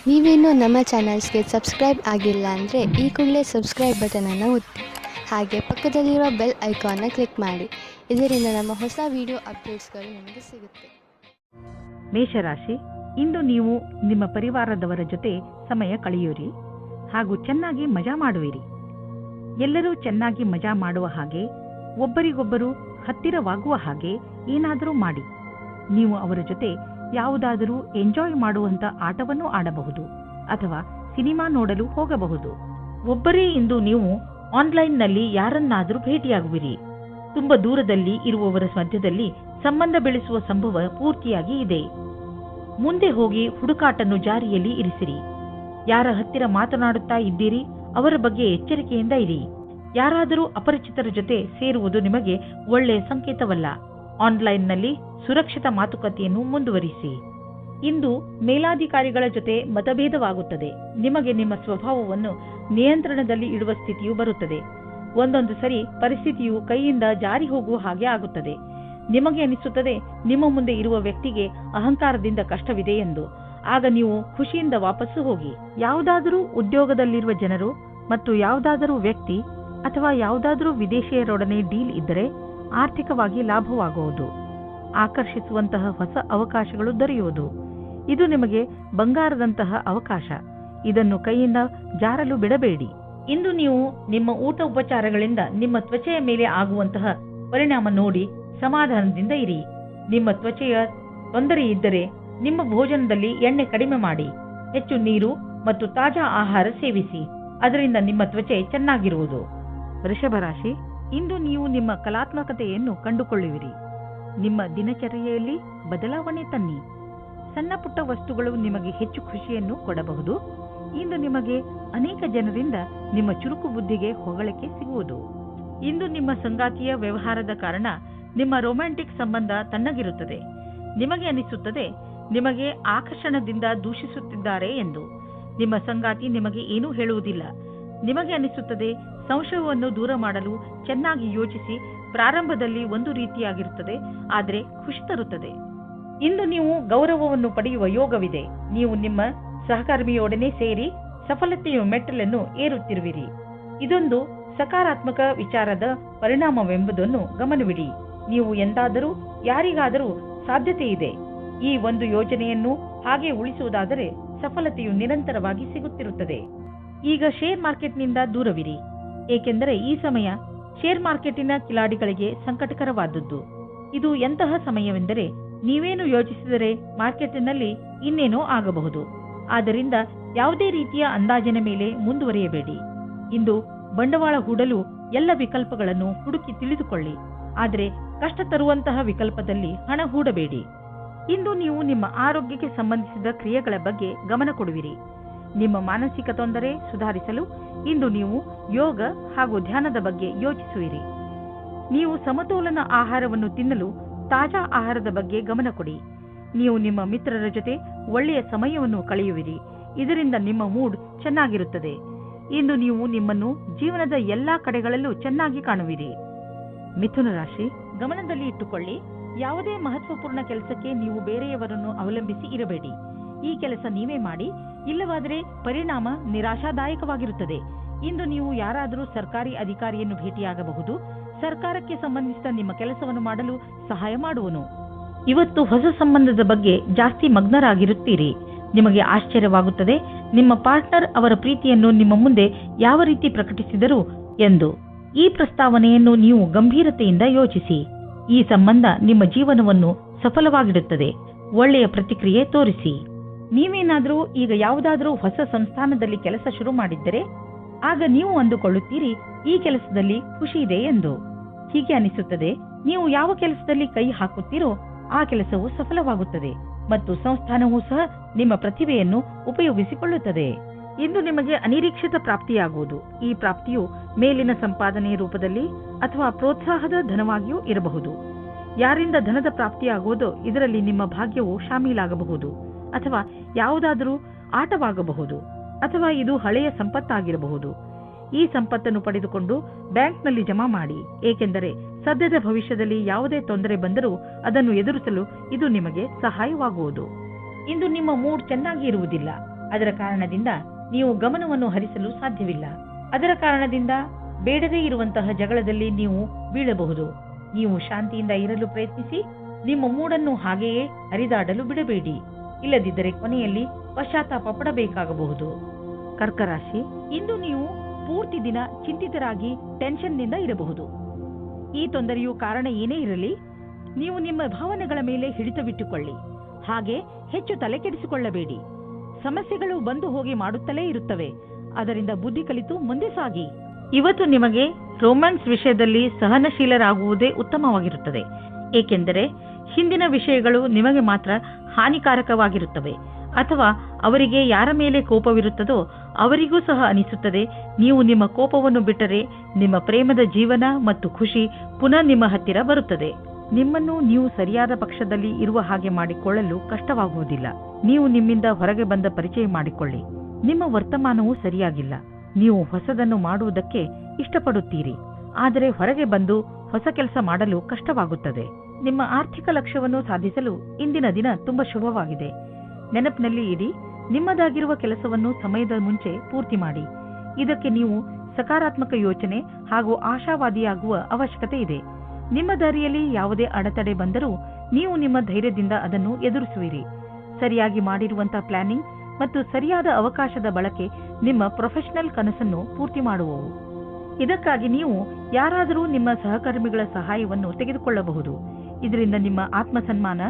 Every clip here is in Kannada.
ನೀವೇನೂ ನಮ್ಮ ಚಾನಲ್ಸ್ಗೆ ಸಬ್ಸ್ಕ್ರೈಬ್ ಆಗಿಲ್ಲ ಅಂದರೆ ಈ ಕೂಡಲೇ ಸಬ್ಸ್ಕ್ರೈಬ್ ಬಟನನ್ನು ಒತ್ತಿ ಹಾಗೆ ಪಕ್ಕದಲ್ಲಿರೋ ಬೆಲ್ ಐಕಾನ್ನ ಕ್ಲಿಕ್ ಮಾಡಿ. ಇದರಿಂದ ನಮ್ಮ ಹೊಸ ವಿಡಿಯೋ ಅಪ್ಡೇಟ್ಸ್ಗಳು ನಿಮಗೆ ಸಿಗುತ್ತೆ. ಮೇಷರಾಶಿ, ಇಂದು ನೀವು ನಿಮ್ಮ ಪರಿವಾರದವರ ಜೊತೆ ಸಮಯ ಕಳೆಯುವಿರಿ ಹಾಗೂ ಚೆನ್ನಾಗಿ ಮಜಾ ಮಾಡುವಿರಿ. ಎಲ್ಲರೂ ಚೆನ್ನಾಗಿ ಮಜಾ ಮಾಡುವ ಹಾಗೆ, ಒಬ್ಬರಿಗೊಬ್ಬರು ಹತ್ತಿರವಾಗುವ ಹಾಗೆ ಏನಾದರೂ ಮಾಡಿ. ನೀವು ಅವರ ಜೊತೆ ಯಾವುದಾದರೂ ಎಂಜಾಯ್ ಮಾಡುವಂತ ಆಟವನ್ನು ಆಡಬಹುದು ಅಥವಾ ಸಿನಿಮಾ ನೋಡಲು ಹೋಗಬಹುದು. ಒಬ್ಬರೇ ಇಂದು ನೀವು ಆನ್ಲೈನ್ನಲ್ಲಿ ಯಾರನ್ನಾದರೂ ಭೇಟಿಯಾಗುವಿರಿ. ತುಂಬಾ ದೂರದಲ್ಲಿ ಇರುವವರ ಮಧ್ಯದಲ್ಲಿ ಸಂಬಂಧ ಬೆಳೆಸುವ ಸಂಭವ ಪೂರ್ತಿಯಾಗಿ ಇದೆ. ಮುಂದೆ ಹೋಗಿ ಹುಡುಕಾಟನ್ನು ಜಾರಿಯಲ್ಲಿ ಇರಿಸಿರಿ. ಯಾರ ಹತ್ತಿರ ಮಾತನಾಡುತ್ತಾ ಇದ್ದೀರಿ ಅವರ ಬಗ್ಗೆ ಎಚ್ಚರಿಕೆಯಿಂದ ಇರಿ. ಯಾರಾದರೂ ಅಪರಿಚಿತರ ಜೊತೆ ಸೇರುವುದು ನಿಮಗೆ ಒಳ್ಳೆಯ ಸಂಕೇತವಲ್ಲ. ಆನ್ಲೈನ್ನಲ್ಲಿ ಸುರಕ್ಷಿತ ಮಾತುಕತೆಯನ್ನು ಮುಂದುವರಿಸಿ. ಇಂದು ಮೇಲಾಧಿಕಾರಿಗಳ ಜೊತೆ ಮತಭೇದವಾಗುತ್ತದೆ. ನಿಮಗೆ ನಿಮ್ಮ ಸ್ವಭಾವವನ್ನು ನಿಯಂತ್ರಣದಲ್ಲಿ ಇಡುವ ಸ್ಥಿತಿಯು ಬರುತ್ತದೆ. ಒಂದೊಂದು ಸರಿ ಪರಿಸ್ಥಿತಿಯು ಕೈಯಿಂದ ಜಾರಿ ಹೋಗುವ ಹಾಗೆ ಆಗುತ್ತದೆ. ನಿಮಗೆ ಅನಿಸುತ್ತದೆ ನಿಮ್ಮ ಮುಂದೆ ಇರುವ ವ್ಯಕ್ತಿಗೆ ಅಹಂಕಾರದಿಂದ ಕಷ್ಟವಿದೆ ಎಂದು. ಆಗ ನೀವು ಖುಷಿಯಿಂದ ವಾಪಸ್ಸು ಹೋಗಿ. ಯಾವುದಾದರೂ ಉದ್ಯೋಗದಲ್ಲಿರುವ ಜನರು ಮತ್ತು ಯಾವುದಾದರೂ ವ್ಯಕ್ತಿ ಅಥವಾ ಯಾವುದಾದರೂ ವಿದೇಶಿಯರೊಡನೆ ಡೀಲ್ ಇದ್ದರೆ ಆರ್ಥಿಕವಾಗಿ ಲಾಭವಾಗುವುದು. ಆಕರ್ಷಿಸುವಂತಹ ಹೊಸ ಅವಕಾಶಗಳು ದೊರೆಯುವುದು. ಇದು ನಿಮಗೆ ಬಂಗಾರದಂತಹ ಅವಕಾಶ. ಇದನ್ನು ಕೈಯಿಂದ ಜಾರಲು ಬಿಡಬೇಡಿ. ಇಂದು ನೀವು ನಿಮ್ಮ ಊಟ ಉಪಚಾರಗಳಿಂದ ನಿಮ್ಮ ತ್ವಚೆಯ ಮೇಲೆ ಆಗುವಂತಹ ಪರಿಣಾಮ ನೋಡಿ ಸಮಾಧಾನದಿಂದ ಇರಿ. ನಿಮ್ಮ ತ್ವಚೆಯ ತೊಂದರೆ ಇದ್ದರೆ ನಿಮ್ಮ ಭೋಜನದಲ್ಲಿ ಎಣ್ಣೆ ಕಡಿಮೆ ಮಾಡಿ. ಹೆಚ್ಚು ನೀರು ಮತ್ತು ತಾಜಾ ಆಹಾರ ಸೇವಿಸಿ. ಅದರಿಂದ ನಿಮ್ಮ ತ್ವಚೆ ಚೆನ್ನಾಗಿರುವುದು. ವೃಷಭ ರಾಶಿ, ಇಂದು ನೀವು ನಿಮ್ಮ ಕಲಾತ್ಮಕತೆಯನ್ನು ಕಂಡುಕೊಳ್ಳುವಿರಿ. ನಿಮ್ಮ ದಿನಚರ್ಯೆಯಲ್ಲಿ ಬದಲಾವಣೆ ತನ್ನಿ. ಸಣ್ಣ ಪುಟ್ಟ ವಸ್ತುಗಳು ನಿಮಗೆ ಹೆಚ್ಚು ಖುಷಿಯನ್ನು ಕೊಡಬಹುದು. ಇಂದು ನಿಮಗೆ ಅನೇಕ ಜನರಿಂದ ನಿಮ್ಮ ಚುರುಕು ಬುದ್ಧಿಗೆ ಹೊಗಳಿಕೆ ಸಿಗುವುದು. ಇಂದು ನಿಮ್ಮ ಸಂಗಾತಿಯ ವ್ಯವಹಾರದ ಕಾರಣ ನಿಮ್ಮ ರೊಮ್ಯಾಂಟಿಕ್ ಸಂಬಂಧ ತಣ್ಣಗಿರುತ್ತದೆ. ನಿಮಗೆ ಅನಿಸುತ್ತದೆ ನಿಮಗೆ ಆಕರ್ಷಣದಿಂದ ದೂಷಿಸುತ್ತಿದ್ದಾರೆ ಎಂದು. ನಿಮ್ಮ ಸಂಗಾತಿ ನಿಮಗೆ ಏನೂ ಹೇಳುವುದಿಲ್ಲ. ನಿಮಗೆ ಅನಿಸುತ್ತದೆ ಸಂಶಯವನ್ನು ದೂರ ಮಾಡಲು ಚೆನ್ನಾಗಿ ಯೋಚಿಸಿ. ಪ್ರಾರಂಭದಲ್ಲಿ ಒಂದು ರೀತಿಯಾಗಿರುತ್ತದೆ, ಆದರೆ ಖುಷಿ ತರುತ್ತದೆ. ಇಂದು ನೀವು ಗೌರವವನ್ನು ಪಡೆಯುವ ಯೋಗವಿದೆ. ನೀವು ನಿಮ್ಮ ಸಹಕರ್ಮಿಯೊಡನೆ ಸೇರಿ ಸಫಲತೆಯ ಮೆಟ್ಟಲನ್ನು ಏರುತ್ತಿರುವಿರಿ. ಇದೊಂದು ಸಕಾರಾತ್ಮಕ ವಿಚಾರದ ಪರಿಣಾಮವೆಂಬುದನ್ನು ಗಮನವಿಡಿ. ನೀವು ಎಂದಾದರೂ ಯಾರಿಗಾದರೂ ಸಾಧ್ಯತೆ ಇದೆ. ಈ ಒಂದು ಯೋಜನೆಯನ್ನು ಹಾಗೆ ಉಳಿಸುವುದಾದರೆ ಸಫಲತೆಯು ನಿರಂತರವಾಗಿ ಸಿಗುತ್ತಿರುತ್ತದೆ. ಈಗ ಶೇರ್ ಮಾರ್ಕೆಟ್ನಿಂದ ದೂರವಿರಿ, ಏಕೆಂದರೆ ಈ ಸಮಯ ಶೇರ್ ಮಾರ್ಕೆಟಿನ ಕಿಲಾಡಿಗಳಿಗೆ ಸಂಕಟಕರವಾದದ್ದು. ಇದು ಎಂತಹ ಸಮಯವೆಂದರೆ ನೀವೇನು ಯೋಚಿಸಿದರೆ ಮಾರ್ಕೆಟಿನಲ್ಲಿ ಇನ್ನೇನೋ ಆಗಬಹುದು. ಆದ್ದರಿಂದ ಯಾವುದೇ ರೀತಿಯ ಅಂದಾಜಿನ ಮೇಲೆ ಮುಂದುವರಿಯಬೇಡಿ. ಇಂದು ಬಂಡವಾಳ ಹೂಡಲು ಎಲ್ಲ ವಿಕಲ್ಪಗಳನ್ನು ಹುಡುಕಿ ತಿಳಿದುಕೊಳ್ಳಿ, ಆದರೆ ಕಷ್ಟ ತರುವಂತಹ ವಿಕಲ್ಪದಲ್ಲಿ ಹಣ ಹೂಡಬೇಡಿ. ಇಂದು ನೀವು ನಿಮ್ಮ ಆರೋಗ್ಯಕ್ಕೆ ಸಂಬಂಧಿಸಿದ ಕ್ರಿಯೆಗಳ ಬಗ್ಗೆ ಗಮನ ಕೊಡುವಿರಿ. ನಿಮ್ಮ ಮಾನಸಿಕ ತೊಂದರೆ ಸುಧಾರಿಸಲು ಇಂದು ನೀವು ಯೋಗ ಹಾಗೂ ಧ್ಯಾನದ ಬಗ್ಗೆ ಯೋಚಿಸುವಿರಿ. ನೀವು ಸಮತೋಲನ ಆಹಾರವನ್ನು ತಿನ್ನಲು ತಾಜಾ ಆಹಾರದ ಬಗ್ಗೆ ಗಮನ ಕೊಡಿ. ನೀವು ನಿಮ್ಮ ಮಿತ್ರರ ಜೊತೆ ಒಳ್ಳೆಯ ಸಮಯವನ್ನು ಕಳೆಯುವಿರಿ. ಇದರಿಂದ ನಿಮ್ಮ ಮೂಡ್ ಚೆನ್ನಾಗಿರುತ್ತದೆ. ಇಂದು ನೀವು ನಿಮ್ಮನ್ನು ಜೀವನದ ಎಲ್ಲಾ ಕಡೆಗಳಲ್ಲೂ ಚೆನ್ನಾಗಿ ಕಾಣುವಿರಿ. ಮಿಥುನ ರಾಶಿ, ಗಮನದಲ್ಲಿ ಇಟ್ಟುಕೊಳ್ಳಿ, ಯಾವುದೇ ಮಹತ್ವಪೂರ್ಣ ಕೆಲಸಕ್ಕೆ ನೀವು ಬೇರೆಯವರನ್ನು ಅವಲಂಬಿಸಿ ಇರಬೇಡಿ. ಈ ಕೆಲಸ ನೀವೇ ಮಾಡಿ, ಇಲ್ಲವಾದರೆ ಪರಿಣಾಮ ನಿರಾಶಾದಾಯಕವಾಗಿರುತ್ತದೆ. ಇಂದು ನೀವು ಯಾರಾದರೂ ಸರ್ಕಾರಿ ಅಧಿಕಾರಿಯನ್ನು ಭೇಟಿಯಾಗಬಹುದು. ಸರ್ಕಾರಕ್ಕೆ ಸಂಬಂಧಿಸಿದ ನಿಮ್ಮ ಕೆಲಸವನ್ನು ಮಾಡಲು ಸಹಾಯ ಮಾಡುವನು. ಇವತ್ತು ಹೊಸ ಸಂಬಂಧದ ಬಗ್ಗೆ ಜಾಸ್ತಿ ಮಗ್ನರಾಗಿರುತ್ತೀರಿ. ನಿಮಗೆ ಆಶ್ಚರ್ಯವಾಗುತ್ತದೆ ನಿಮ್ಮ ಪಾರ್ಟ್ನರ್ ಅವರ ಪ್ರೀತಿಯನ್ನು ನಿಮ್ಮ ಮುಂದೆ ಯಾವ ರೀತಿ ಪ್ರಕಟಿಸಿದರು ಎಂದು. ಈ ಪ್ರಸ್ತಾವನೆಯನ್ನು ನೀವು ಗಂಭೀರತೆಯಿಂದ ಯೋಚಿಸಿ. ಈ ಸಂಬಂಧ ನಿಮ್ಮ ಜೀವನವನ್ನು ಸಫಲವಾಗಿಡುತ್ತದೆ. ಒಳ್ಳೆಯ ಪ್ರತಿಕ್ರಿಯೆ ತೋರಿಸಿ. ನೀವೇನಾದರೂ ಈಗ ಯಾವುದಾದರೂ ಹೊಸ ಸಂಸ್ಥಾನದಲ್ಲಿ ಕೆಲಸ ಶುರು ಮಾಡಿದ್ದರೆ ಆಗ ನೀವು ಅಂದುಕೊಳ್ಳುತ್ತೀರಿ ಈ ಕೆಲಸದಲ್ಲಿ ಖುಷಿ ಇದೆ ಎಂದು. ಹೀಗೆ ಅನಿಸುತ್ತದೆ ನೀವು ಯಾವ ಕೆಲಸದಲ್ಲಿ ಕೈ ಹಾಕುತ್ತೀರೋ ಆ ಕೆಲಸವು ಸಫಲವಾಗುತ್ತದೆ ಮತ್ತು ಸಂಸ್ಥಾನವೂ ಸಹ ನಿಮ್ಮ ಪ್ರತಿಭೆಯನ್ನು ಉಪಯೋಗಿಸಿಕೊಳ್ಳುತ್ತದೆ. ಇಂದು ನಿಮಗೆ ಅನಿರೀಕ್ಷಿತ ಪ್ರಾಪ್ತಿಯಾಗುವುದು. ಈ ಪ್ರಾಪ್ತಿಯು ಮೇಲಿನ ಸಂಪಾದನೆಯ ರೂಪದಲ್ಲಿ ಅಥವಾ ಪ್ರೋತ್ಸಾಹದ ಧನವಾಗಿಯೂ ಇರಬಹುದು. ಯಾರಿಂದ ಧನದ ಪ್ರಾಪ್ತಿಯಾಗುವುದೋ ಇದರಲ್ಲಿ ನಿಮ್ಮ ಭಾಗ್ಯವು ಶಾಮೀಲಾಗಬಹುದು, ಅಥವಾ ಯಾವುದಾದರೂ ಆಟವಾಗಬಹುದು, ಅಥವಾ ಇದು ಹಳೆಯ ಸಂಪತ್ತಾಗಿರಬಹುದು. ಈ ಸಂಪತ್ತನ್ನು ಪಡೆದುಕೊಂಡು ಬ್ಯಾಂಕ್ನಲ್ಲಿ ಜಮಾ ಮಾಡಿ, ಏಕೆಂದರೆ ಸದ್ಯದ ಭವಿಷ್ಯದಲ್ಲಿ ಯಾವುದೇ ತೊಂದರೆ ಬಂದರೂ ಅದನ್ನು ಎದುರಿಸಲು ಇದು ನಿಮಗೆ ಸಹಾಯವಾಗುವುದು. ಇಂದು ನಿಮ್ಮ ಮೂಡ್ ಚೆನ್ನಾಗಿ ಇರುವುದಿಲ್ಲ. ಅದರ ಕಾರಣದಿಂದ ನೀವು ಗಮನವನ್ನು ಹರಿಸಲು ಸಾಧ್ಯವಿಲ್ಲ. ಅದರ ಕಾರಣದಿಂದ ಬೇಡದೇ ಇರುವಂತಹ ಜಗಳದಲ್ಲಿ ನೀವು ಬೀಳಬಹುದು. ನೀವು ಶಾಂತಿಯಿಂದ ಇರಲು ಪ್ರಯತ್ನಿಸಿ. ನಿಮ್ಮ ಮೂಡನ್ನು ಹಾಗೆಯೇ ಹರಿದಾಡಲು ಬಿಡಬೇಡಿ. ಇಲ್ಲದಿದ್ದರೆ ಕೊನೆಯಲ್ಲಿ ಪಶ್ಚಾತ್ತಾಪ ಪಡಬೇಕಾಗಬಹುದು. ಕರ್ಕರಾಶಿ, ಇಂದು ನೀವು ಪೂರ್ತಿ ದಿನ ಚಿಂತಿತರಾಗಿ ಟೆನ್ಷನ್ನಿಂದ ಇರಬಹುದು. ಈ ತೊಂದರೆಯು ಕಾರಣ ಏನೇ ಇರಲಿ, ನೀವು ನಿಮ್ಮ ಭಾವನೆಗಳ ಮೇಲೆ ಹಿಡಿತವಿಟ್ಟುಕೊಳ್ಳಿ. ಹಾಗೆ ಹೆಚ್ಚು ತಲೆ ಕೆಡಿಸಿಕೊಳ್ಳಬೇಡಿ. ಸಮಸ್ಯೆಗಳು ಬಂದು ಹೋಗಿ ಮಾಡುತ್ತಲೇ ಇರುತ್ತವೆ. ಅದರಿಂದ ಬುದ್ಧಿ ಕಲಿತು ಮುಂದೆ ಸಾಗಿ. ಇವತ್ತು ನಿಮಗೆ ರೊಮ್ಯಾನ್ಸ್ ವಿಷಯದಲ್ಲಿ ಸಹನಶೀಲರಾಗುವುದೇ ಉತ್ತಮವಾಗಿರುತ್ತದೆ. ಏಕೆಂದರೆ ಹಿಂದಿನ ವಿಷಯಗಳು ನಿಮಗೆ ಮಾತ್ರ ಹಾನಿಕಾರಕವಾಗಿರುತ್ತವೆ. ಅಥವಾ ಅವರಿಗೆ ಯಾರ ಮೇಲೆ ಕೋಪವಿರುತ್ತದೋ ಅವರಿಗೂ ಸಹ ಅನಿಸುತ್ತದೆ. ನೀವು ನಿಮ್ಮ ಕೋಪವನ್ನು ಬಿಟ್ಟರೆ ನಿಮ್ಮ ಪ್ರೇಮದ ಜೀವನ ಮತ್ತು ಖುಷಿ ಪುನಃ ನಿಮ್ಮ ಹತ್ತಿರ ಬರುತ್ತದೆ. ನಿಮ್ಮನ್ನು ನೀವು ಸರಿಯಾದ ಪಕ್ಷದಲ್ಲಿ ಇರುವ ಹಾಗೆ ಮಾಡಿಕೊಳ್ಳಲು ಕಷ್ಟವಾಗುವುದಿಲ್ಲ. ನೀವು ನಿಮ್ಮಿಂದ ಹೊರಗೆ ಬಂದ ಪರಿಚಯ ಮಾಡಿಕೊಳ್ಳಿ. ನಿಮ್ಮ ವರ್ತಮಾನವೂ ಸರಿಯಾಗಿಲ್ಲ. ನೀವು ಹೊಸದನ್ನು ಮಾಡುವುದಕ್ಕೆ ಇಷ್ಟಪಡುತ್ತೀರಿ, ಆದರೆ ಹೊರಗೆ ಬಂದು ಹೊಸ ಕೆಲಸ ಮಾಡಲು ಕಷ್ಟವಾಗುತ್ತದೆ. ನಿಮ್ಮ ಆರ್ಥಿಕ ಲಕ್ಷ್ಯವನ್ನು ಸಾಧಿಸಲು ಇಂದಿನ ದಿನ ತುಂಬಾ ಶುಭವಾಗಿದೆ. ನೆನಪಿನಲ್ಲಿ ಇಡಿ, ನಿಮ್ಮದಾಗಿರುವ ಕೆಲಸವನ್ನು ಸಮಯದ ಮುಂಚೆ ಪೂರ್ತಿ ಮಾಡಿ. ಇದಕ್ಕೆ ನೀವು ಸಕಾರಾತ್ಮಕ ಯೋಚನೆ ಹಾಗೂ ಆಶಾವಾದಿಯಾಗುವ ಅವಶ್ಯಕತೆ ಇದೆ. ನಿಮ್ಮ ದಾರಿಯಲ್ಲಿ ಯಾವುದೇ ಅಡೆತಡೆ ಬಂದರೂ ನೀವು ನಿಮ್ಮ ಧೈರ್ಯದಿಂದ ಅದನ್ನು ಎದುರಿಸುವಿರಿ. ಸರಿಯಾಗಿ ಮಾಡಿರುವಂತಹ ಪ್ಲಾನಿಂಗ್ ಮತ್ತು ಸರಿಯಾದ ಅವಕಾಶದ ಬಳಕೆ ನಿಮ್ಮ ಪ್ರೊಫೆಷನಲ್ ಕನಸನ್ನು ಪೂರ್ತಿ ಮಾಡುವವು. ಇದಕ್ಕಾಗಿ ನೀವು ಯಾರಾದರೂ ನಿಮ್ಮ ಸಹಕರ್ಮಿಗಳ ಸಹಾಯವನ್ನು ತೆಗೆದುಕೊಳ್ಳಬಹುದು. ಇದರಿಂದ ನಿಮ್ಮ ಆತ್ಮಸನ್ಮಾನ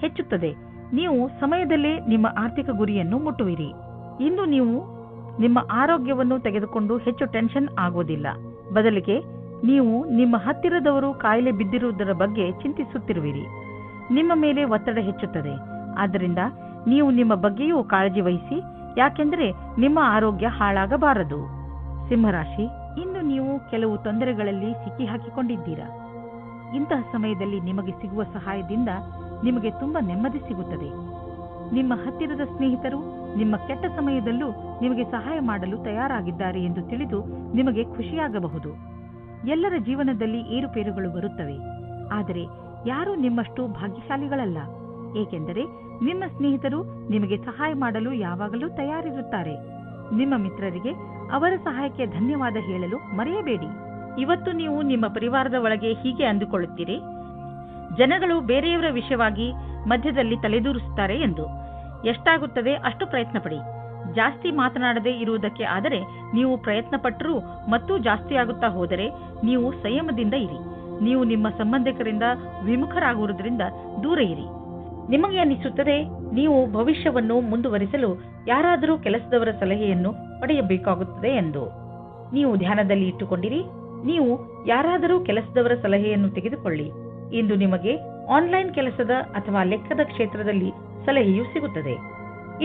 ಹೆಚ್ಚುತ್ತದೆ. ನೀವು ಸಮಯದಲ್ಲೇ ನಿಮ್ಮ ಆರ್ಥಿಕ ಗುರಿಯನ್ನು ಮುಟ್ಟುವಿರಿ. ಇಂದು ನೀವು ನಿಮ್ಮ ಆರೋಗ್ಯವನ್ನು ತೆಗೆದುಕೊಂಡು ಹೆಚ್ಚು ಟೆನ್ಷನ್ ಆಗೋದಿಲ್ಲ. ಬದಲಿಗೆ ನೀವು ನಿಮ್ಮ ಹತ್ತಿರದವರು ಕಾಯಿಲೆ ಬಿದ್ದಿರುವುದರ ಬಗ್ಗೆ ಚಿಂತಿಸುತ್ತಿರುವಿರಿ. ನಿಮ್ಮ ಮೇಲೆ ಒತ್ತಡ ಹೆಚ್ಚುತ್ತದೆ. ಆದ್ದರಿಂದ ನೀವು ನಿಮ್ಮ ಬಗ್ಗೆಯೂ ಕಾಳಜಿ ವಹಿಸಿ, ಯಾಕೆಂದರೆ ನಿಮ್ಮ ಆರೋಗ್ಯ ಹಾಳಾಗಬಾರದು. ಸಿಂಹರಾಶಿ, ಇಂದು ನೀವು ಕೆಲವು ತೊಂದರೆಗಳಲ್ಲಿ ಸಿಕ್ಕಿ ಹಾಕಿಕೊಂಡಿದ್ದೀರಾ. ಇಂತಹ ಸಮಯದಲ್ಲಿ ನಿಮಗೆ ಸಿಗುವ ಸಹಾಯದಿಂದ ನಿಮಗೆ ತುಂಬಾ ನೆಮ್ಮದಿ ಸಿಗುತ್ತದೆ. ನಿಮ್ಮ ಹತ್ತಿರದ ಸ್ನೇಹಿತರು ನಿಮ್ಮ ಕೆಟ್ಟ ಸಮಯದಲ್ಲೂ ನಿಮಗೆ ಸಹಾಯ ಮಾಡಲು ತಯಾರಾಗಿದ್ದಾರೆ ಎಂದು ತಿಳಿದು ನಿಮಗೆ ಖುಷಿಯಾಗಬಹುದು. ಎಲ್ಲರ ಜೀವನದಲ್ಲಿ ಏರುಪೇರುಗಳು ಬರುತ್ತವೆ, ಆದರೆ ಯಾರೂ ನಿಮ್ಮಷ್ಟು ಭಾಗ್ಯಶಾಲಿಗಳಲ್ಲ. ಏಕೆಂದರೆ ನಿಮ್ಮ ಸ್ನೇಹಿತರು ನಿಮಗೆ ಸಹಾಯ ಮಾಡಲು ಯಾವಾಗಲೂ ತಯಾರಿರುತ್ತಾರೆ. ನಿಮ್ಮ ಮಿತ್ರರಿಗೆ ಅವರ ಸಹಾಯಕ್ಕೆ ಧನ್ಯವಾದ ಹೇಳಲು ಮರೆಯಬೇಡಿ. ಇವತ್ತು ನೀವು ನಿಮ್ಮ ಪರಿವಾರದ ಒಳಗೆ ಹೀಗೆ ಅಂದುಕೊಳ್ಳುತ್ತೀರಿ, ಜನಗಳು ಬೇರೆಯವರ ವಿಷಯವಾಗಿ ಮಧ್ಯದಲ್ಲಿ ತಲೆದೂರಿಸುತ್ತಾರೆ ಎಂದು. ಎಷ್ಟಾಗುತ್ತದೆ ಅಷ್ಟು ಪ್ರಯತ್ನ ಪಡಿ. ಜಾಸ್ತಿ ಮಾತನಾಡದೇ ಇರುವುದಕ್ಕೆ ಆದರೆ ನೀವು ಪ್ರಯತ್ನ ಪಟ್ಟರೂ ಮತ್ತೂ ಜಾಸ್ತಿ ಆಗುತ್ತಾ ಹೋದರೆ ನೀವು ಸಂಯಮದಿಂದ ಇರಿ. ನೀವು ನಿಮ್ಮ ಸಂಬಂಧಿಕರಿಂದ ವಿಮುಖರಾಗುವುದರಿಂದ ದೂರ ಇರಿ. ನಿಮಗೆ ಅನಿಸುತ್ತದೆ ನೀವು ಭವಿಷ್ಯವನ್ನು ಮುಂದುವರಿಸಲು ಯಾರಾದರೂ ಕೆಲಸದವರ ಸಲಹೆಯನ್ನು ಪಡೆಯಬೇಕಾಗುತ್ತದೆ ಎಂದು. ನೀವು ಧ್ಯಾನದಲ್ಲಿ ಇಟ್ಟುಕೊಂಡಿರಿ. ನೀವು ಯಾರಾದರೂ ಕೆಲಸದವರ ಸಲಹೆಯನ್ನು ತೆಗೆದುಕೊಳ್ಳಿ. ಇಂದು ನಿಮಗೆ ಆನ್ಲೈನ್ ಕೆಲಸದ ಅಥವಾ ಲೆಕ್ಕದ ಕ್ಷೇತ್ರದಲ್ಲಿ ಸಲಹೆಯೂ ಸಿಗುತ್ತದೆ.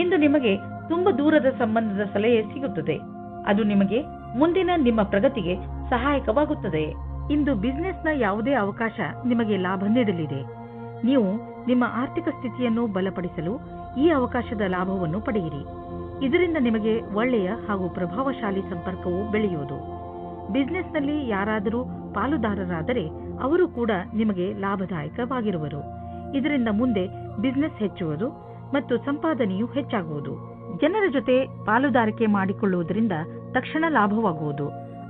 ಇಂದು ನಿಮಗೆ ತುಂಬಾ ದೂರದ ಸಂಬಂಧದ ಸಲಹೆ ಸಿಗುತ್ತದೆ. ಅದು ನಿಮಗೆ ಮುಂದಿನ ನಿಮ್ಮ ಪ್ರಗತಿಗೆ ಸಹಾಯಕವಾಗುತ್ತದೆ. ಇಂದು ಬಿಸಿನೆಸ್ನ ಯಾವುದೇ ಅವಕಾಶ ನಿಮಗೆ ಲಾಭ ನೀಡಲಿದೆ. ನೀವು ನಿಮ್ಮ ಆರ್ಥಿಕ ಸ್ಥಿತಿಯನ್ನು ಬಲಪಡಿಸಲು ಈ ಅವಕಾಶದ ಲಾಭವನ್ನು ಪಡೆಯಿರಿ. ಇದರಿಂದ ನಿಮಗೆ ಒಳ್ಳೆಯ ಹಾಗೂ ಪ್ರಭಾವಶಾಲಿ ಸಂಪರ್ಕವು ಬೆಳೆಯುವುದು. ಬಿಸಿನೆಸ್ನಲ್ಲಿ ಯಾರಾದರೂ ಪಾಲುದಾರರಾದರೆ ಅವರು ಕೂಡ ನಿಮಗೆ ಲಾಭದಾಯಕವಾಗಿರುವರು. ಇದರಿಂದ ಮುಂದೆ ಬಿಸಿನೆಸ್ ಹೆಚ್ಚುವುದು ಮತ್ತು ಸಂಪಾದನೆಯು ಹೆಚ್ಚಾಗುವುದು. ಜನರ ಜೊತೆ ಪಾಲುದಾರಿಕೆ ಮಾಡಿಕೊಳ್ಳುವುದರಿಂದ ತಕ್ಷಣ ಲಾಭವಾಗುವುದು.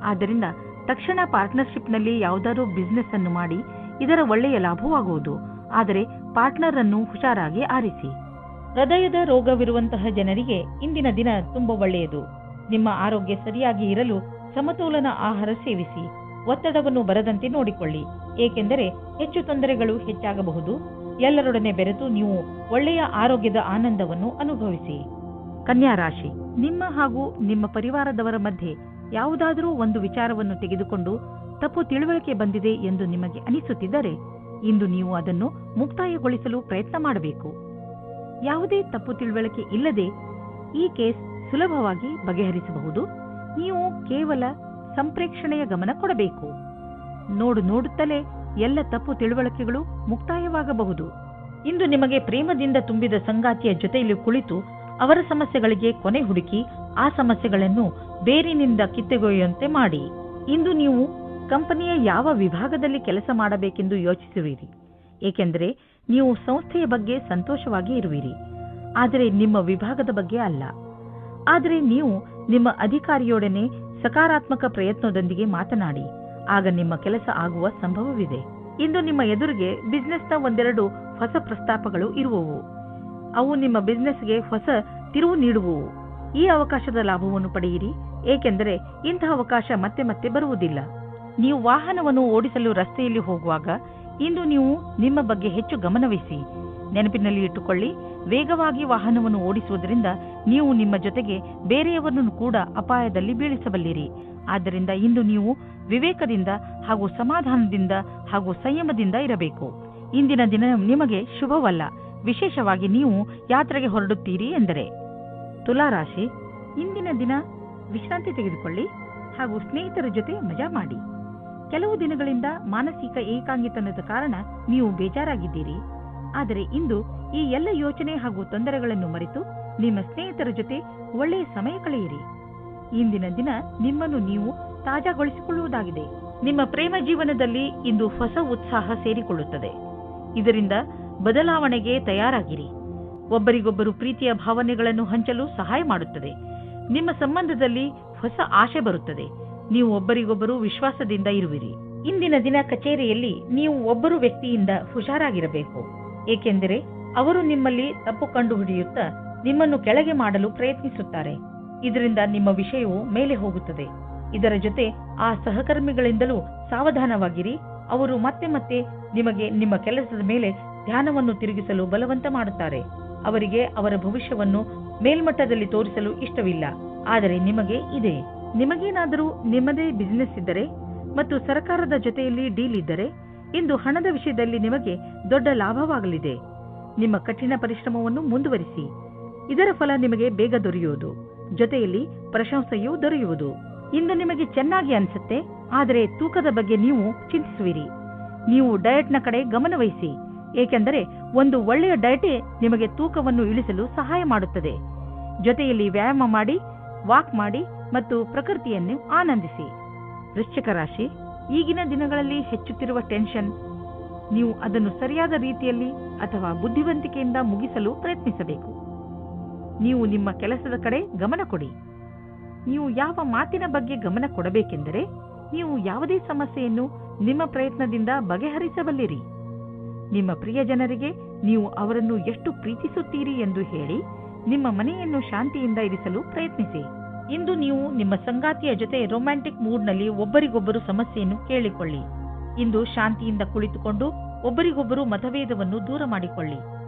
ಆದ್ದರಿಂದ ತಕ್ಷಣ ಪಾರ್ಟ್ನರ್ಶಿಪ್ನಲ್ಲಿ ಯಾವುದಾದ್ರೂ ಬಿಸಿನೆಸ್ ಅನ್ನು ಮಾಡಿ ಇದರ ಒಳ್ಳೆಯ ಲಾಭವಾಗುವುದು. ಆದರೆ ಪಾರ್ಟ್ನರ್ ಅನ್ನು ಹುಷಾರಾಗಿ ಆರಿಸಿ. ಹೃದಯದ ರೋಗವಿರುವಂತಹ ಜನರಿಗೆ ಇಂದಿನ ದಿನ ತುಂಬಾ ಒಳ್ಳೆಯದು. ನಿಮ್ಮ ಆರೋಗ್ಯ ಸರಿಯಾಗಿ ಇರಲು ಸಮತೋಲನ ಆಹಾರ ಸೇವಿಸಿ. ಒತ್ತಡವನ್ನು ಬರದಂತೆ ನೋಡಿಕೊಳ್ಳಿ, ಏಕೆಂದರೆ ಹೆಚ್ಚು ತೊಂದರೆಗಳು ಹೆಚ್ಚಾಗಬಹುದು. ಎಲ್ಲರೊಡನೆ ಬೆರೆತು ನೀವು ಒಳ್ಳೆಯ ಆರೋಗ್ಯದ ಆನಂದವನ್ನು ಅನುಭವಿಸಿ. ಕನ್ಯಾ ರಾಶಿ, ನಿಮ್ಮ ಹಾಗೂ ನಿಮ್ಮ ಪರಿವಾರದವರ ಮಧ್ಯೆ ಯಾವುದಾದರೂ ಒಂದು ವಿಚಾರವನ್ನು ತೆಗೆದುಕೊಂಡು ತಪ್ಪು ತಿಳುವಳಿಕೆ ಬಂದಿದೆ ಎಂದು ನಿಮಗೆ ಅನಿಸುತ್ತಿದ್ದರೆ ಇಂದು ನೀವು ಅದನ್ನು ಮುಕ್ತಾಯಗೊಳಿಸಲು ಪ್ರಯತ್ನ ಮಾಡಬೇಕು. ಯಾವುದೇ ತಪ್ಪು ತಿಳುವಳಿಕೆ ಇಲ್ಲದೆ ಈ ಕೇಸ್ ಸುಲಭವಾಗಿ ಬಗೆಹರಿಸಬಹುದು. ನೀವು ಕೇವಲ ಸಂಪ್ರೇಕ್ಷಣೆಯ ಗಮನ ಕೊಡಬೇಕು. ನೋಡುತ್ತಲೇ ಎಲ್ಲ ತಪ್ಪು ತಿಳುವಳಿಕೆಗಳು ಮುಕ್ತಾಯವಾಗಬಹುದು. ಇಂದು ನಿಮಗೆ ಪ್ರೇಮದಿಂದ ತುಂಬಿದ ಸಂಗಾತಿಯ ಜೊತೆಯಲ್ಲಿ ಕುಳಿತು ಅವರ ಸಮಸ್ಯೆಗಳಿಗೆ ಕೊನೆ ಹುಡುಕಿ ಆ ಸಮಸ್ಯೆಗಳನ್ನು ಬೇರಿನಿಂದ ಕಿತ್ತೊಗೆಯುವಂತೆ ಮಾಡಿ. ಇಂದು ನೀವು ಕಂಪನಿಯ ಯಾವ ವಿಭಾಗದಲ್ಲಿ ಕೆಲಸ ಮಾಡಬೇಕೆಂದು ಯೋಚಿಸುವಿರಿ, ಏಕೆಂದರೆ ನೀವು ಸಂಸ್ಥೆಯ ಬಗ್ಗೆ ಸಂತೋಷವಾಗಿ ಇರುವಿರಿ, ಆದರೆ ನಿಮ್ಮ ವಿಭಾಗದ ಬಗ್ಗೆ ಅಲ್ಲ. ಆದರೆ ನೀವು ನಿಮ್ಮ ಅಧಿಕಾರಿಯೊಡನೆ ಸಕಾರಾತ್ಮಕ ಪ್ರಯತ್ನದೊಂದಿಗೆ ಮಾತನಾಡಿ. ಆಗ ನಿಮ್ಮ ಕೆಲಸ ಆಗುವ ಸಂಭವವಿದೆ. ಇಂದು ನಿಮ್ಮ ಎದುರಿಗೆ ಬಿಸ್ನೆಸ್ನ ಒಂದೆರಡು ಹೊಸ ಪ್ರಸ್ತಾಪಗಳು ಇರುವವು. ಅವು ನಿಮ್ಮ ಬಿಸ್ನೆಸ್ಗೆ ಹೊಸ ತಿರುವು ನೀಡುವವು. ಈ ಅವಕಾಶದ ಲಾಭವನ್ನು ಪಡೆಯಿರಿ, ಏಕೆಂದರೆ ಇಂತಹ ಅವಕಾಶ ಮತ್ತೆ ಮತ್ತೆ ಬರುವುದಿಲ್ಲ. ನೀವು ವಾಹನವನ್ನು ಓಡಿಸಲು ರಸ್ತೆಯಲ್ಲಿ ಹೋಗುವಾಗ ಇಂದು ನೀವು ನಿಮ್ಮ ಬಗ್ಗೆ ಹೆಚ್ಚು ಗಮನವಹಿಸಿ. ನೆನಪಿನಲ್ಲಿ ಇಟ್ಟುಕೊಳ್ಳಿ, ವೇಗವಾಗಿ ವಾಹನವನ್ನು ಓಡಿಸುವುದರಿಂದ ನೀವು ನಿಮ್ಮ ಜೊತೆಗೆ ಬೇರೆಯವರನ್ನು ಕೂಡ ಅಪಾಯದಲ್ಲಿ ಬೀಳಿಸಬಲ್ಲಿರಿ. ಆದ್ದರಿಂದ ಇಂದು ನೀವು ವಿವೇಕದಿಂದ ಹಾಗೂ ಸಮಾಧಾನದಿಂದ ಹಾಗೂ ಸಂಯಮದಿಂದ ಇರಬೇಕು. ಇಂದಿನ ದಿನ ನಿಮಗೆ ಶುಭವಲ್ಲ, ವಿಶೇಷವಾಗಿ ನೀವು ಯಾತ್ರೆಗೆ ಹೊರಡುತ್ತೀರಿ ಎಂದರೆ. ತುಲಾರಾಶಿ, ಇಂದಿನ ದಿನ ವಿಶ್ರಾಂತಿ ತೆಗೆದುಕೊಳ್ಳಿ ಹಾಗೂ ಸ್ನೇಹಿತರ ಜೊತೆ ಮಜಾ ಮಾಡಿ. ಕೆಲವು ದಿನಗಳಿಂದ ಮಾನಸಿಕ ಏಕಾಂಗಿತನದ ಕಾರಣ ನೀವು ಬೇಜಾರಾಗಿದ್ದೀರಿ. ಆದರೆ ಇಂದು ಈ ಎಲ್ಲ ಯೋಚನೆ ಹಾಗೂ ತೊಂದರೆಗಳನ್ನು ಮರೆತು ನಿಮ್ಮ ಸ್ನೇಹಿತರ ಜೊತೆ ಒಳ್ಳೆಯ ಸಮಯ ಕಳೆಯಿರಿ. ಇಂದಿನ ದಿನ ನಿಮ್ಮನ್ನು ನೀವು ತಾಜಾಗೊಳಿಸಿಕೊಳ್ಳುವುದಾಗಿದೆ. ನಿಮ್ಮ ಪ್ರೇಮ ಜೀವನದಲ್ಲಿ ಇಂದು ಹೊಸ ಉತ್ಸಾಹ ಸೇರಿಕೊಳ್ಳುತ್ತದೆ. ಇದರಿಂದ ಬದಲಾವಣೆಗೆ ತಯಾರಾಗಿರಿ. ಒಬ್ಬರಿಗೊಬ್ಬರು ಪ್ರೀತಿಯ ಭಾವನೆಗಳನ್ನು ಹಂಚಲು ಸಹಾಯ ಮಾಡುತ್ತದೆ. ನಿಮ್ಮ ಸಂಬಂಧದಲ್ಲಿ ಹೊಸ ಆಶೆ ಬರುತ್ತದೆ. ನೀವು ಒಬ್ಬರಿಗೊಬ್ಬರು ವಿಶ್ವಾಸದಿಂದ ಇರುವಿರಿ. ಇಂದಿನ ದಿನ ಕಚೇರಿಯಲ್ಲಿ ನೀವು ಒಬ್ಬರು ವ್ಯಕ್ತಿಯಿಂದ ಹುಷಾರಾಗಿರಬೇಕು, ಏಕೆಂದರೆ ಅವರು ನಿಮ್ಮಲ್ಲಿ ತಪ್ಪು ಕಂಡುಹಿಡಿಯುತ್ತಾ ನಿಮ್ಮನ್ನು ಕೆಳಗೆ ಮಾಡಲು ಪ್ರಯತ್ನಿಸುತ್ತಾರೆ. ಇದರಿಂದ ನಿಮ್ಮ ವಿಷಯವು ಮೇಲೆ ಹೋಗುತ್ತದೆ. ಇದರ ಜೊತೆ ಆ ಸಹಕರ್ಮಿಗಳಿಂದಲೂ ಸಾವಧಾನವಾಗಿರಿ. ಅವರು ಮತ್ತೆ ಮತ್ತೆ ನಿಮಗೆ ನಿಮ್ಮ ಕೆಲಸದ ಮೇಲೆ ಧ್ಯಾನವನ್ನು ತಿರುಗಿಸಲು ಬಲವಂತ ಮಾಡುತ್ತಾರೆ. ಅವರಿಗೆ ಅವರ ಭವಿಷ್ಯವನ್ನು ಮೇಲ್ಮಟ್ಟದಲ್ಲಿ ತೋರಿಸಲು ಇಷ್ಟವಿಲ್ಲ, ಆದರೆ ನಿಮಗೆ ಇದೆ. ನಿಮಗೇನಾದರೂ ನಿಮ್ಮದೇ ಬಿಸಿನೆಸ್ ಇದ್ದರೆ ಮತ್ತು ಸರ್ಕಾರದ ಜೊತೆಯಲ್ಲಿ ಡೀಲ್ ಇದ್ದರೆ ಇಂದು ಹಣದ ವಿಷಯದಲ್ಲಿ ನಿಮಗೆ ದೊಡ್ಡ ಲಾಭವಾಗಲಿದೆ. ನಿಮ್ಮ ಕಠಿಣ ಪರಿಶ್ರಮವನ್ನು ಮುಂದುವರಿಸಿ. ಇದರ ಫಲ ನಿಮಗೆ ಬೇಗ ದೊರೆಯುವುದು, ಜೊತೆಯಲ್ಲಿ ಪ್ರಶಂಸೆಯೂ ದೊರೆಯುವುದು. ಇಂದು ನಿಮಗೆ ಚೆನ್ನಾಗಿ ಅನಿಸುತ್ತೆ, ಆದರೆ ತೂಕದ ಬಗ್ಗೆ ನೀವು ಚಿಂತಿಸುವಿರಿ. ನೀವು ಡಯಟ್ನ ಕಡೆ ಗಮನವಹಿಸಿ, ಏಕೆಂದರೆ ಒಂದು ಒಳ್ಳೆಯ ಡಯಟೇ ನಿಮಗೆ ತೂಕವನ್ನು ಇಳಿಸಲು ಸಹಾಯ ಮಾಡುತ್ತದೆ. ಜೊತೆಯಲ್ಲಿ ವ್ಯಾಯಾಮ ಮಾಡಿ, ವಾಕ್ ಮಾಡಿ ಮತ್ತು ಪ್ರಕೃತಿಯನ್ನು ಆನಂದಿಸಿ. ವೃಶ್ಚಿಕ ರಾಶಿ, ಈಗಿನ ದಿನಗಳಲ್ಲಿ ಹೆಚ್ಚುತ್ತಿರುವ ಟೆನ್ಷನ್, ನೀವು ಅದನ್ನು ಸರಿಯಾದ ರೀತಿಯಲ್ಲಿ ಅಥವಾ ಬುದ್ಧಿವಂತಿಕೆಯಿಂದ ಮುಗಿಸಲು ಪ್ರಯತ್ನಿಸಬೇಕು. ನೀವು ನಿಮ್ಮ ಕೆಲಸದ ಕಡೆ ಗಮನ ಕೊಡಿ. ನೀವು ಯಾವ ಮಾತಿನ ಬಗ್ಗೆ ಗಮನ ಕೊಡಬೇಕೆಂದರೆ, ನೀವು ಯಾವುದೇ ಸಮಸ್ಯೆಯನ್ನು ನಿಮ್ಮ ಪ್ರಯತ್ನದಿಂದ ಬಗೆಹರಿಸಬಲ್ಲಿರಿ. ನಿಮ್ಮ ಪ್ರಿಯ ಜನರಿಗೆ ನೀವು ಅವರನ್ನು ಎಷ್ಟು ಪ್ರೀತಿಸುತ್ತೀರಿ ಎಂದು ಹೇಳಿ ನಿಮ್ಮ ಮನೆಯನ್ನು ಶಾಂತಿಯಿಂದ ಇರಿಸಲು ಪ್ರಯತ್ನಿಸಿ. ಇಂದು ನೀವು ನಿಮ್ಮ ಸಂಗಾತಿಯ ಜೊತೆ ರೊಮ್ಯಾಂಟಿಕ್ ಮೂಡ್ನಲ್ಲಿ ಒಬ್ಬರಿಗೊಬ್ಬರು ಸಮಸ್ಯೆಯನ್ನು ಕೇಳಿಕೊಳ್ಳಿ. ಇಂದು ಶಾಂತಿಯಿಂದ ಕುಳಿತುಕೊಂಡು ಒಬ್ಬರಿಗೊಬ್ಬರು ಮತಭೇದವನ್ನು ದೂರ ಮಾಡಿಕೊಳ್ಳಿ.